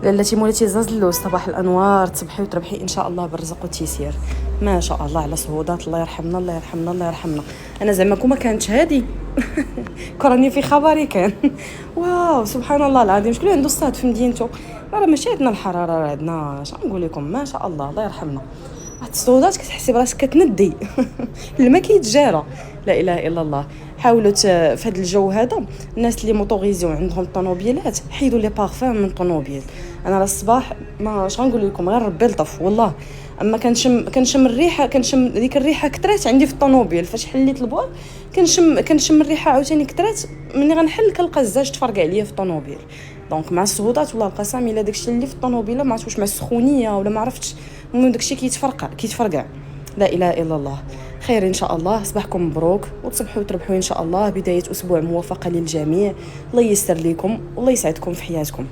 لالتي مولاتي زازلو، صباح الانوار، تصبحي وتربحي ان شاء الله بالرزق والتيسير. ما شاء الله على صهودات، الله يرحمنا الله يرحمنا الله يرحمنا. انا زعما كون ما كانتش هادي كراني في خبري كان. واو سبحان الله العظيم، شكون عنده الصاد في مدينته؟ راه ماشي عندنا الحراره، راه عندنا اش نقول لكم، ما شاء الله الله يرحمنا. واحد الصهودات كتحسي براسك كتندي الماء كيتجارى. لا اله الا الله. حاولوا في هذا الجو هذا الناس اللي موطوريزيو عندهم الطوموبيلات حيدوا لي بارفان من الطوموبيل. انا راه الصباح ما اش غنقول لكم، غير ربي لطف والله. اما كنشم الريحه، كنشم ديك الريحه كثرات عندي في الطوموبيل. فاش حليت البواب كنشم الريحه عاوتاني كثرات. ملي غنحل كنلقى الزاج تفرقع عليا في الطوموبيل. دونك مع الصهودات والله القسم الا داكشي اللي في الطوموبيله ما عرفتش واش مع السخونيه ولا ما عرفتش، المهم داكشي كيتفرقع. لا اله الا الله. خير ان شاء الله. صباحكم مبروك وتصبحوا وتربحوا ان شاء الله. بدايه اسبوع موفقه للجميع. الله ييسر لكم والله يسعدكم في حياتكم.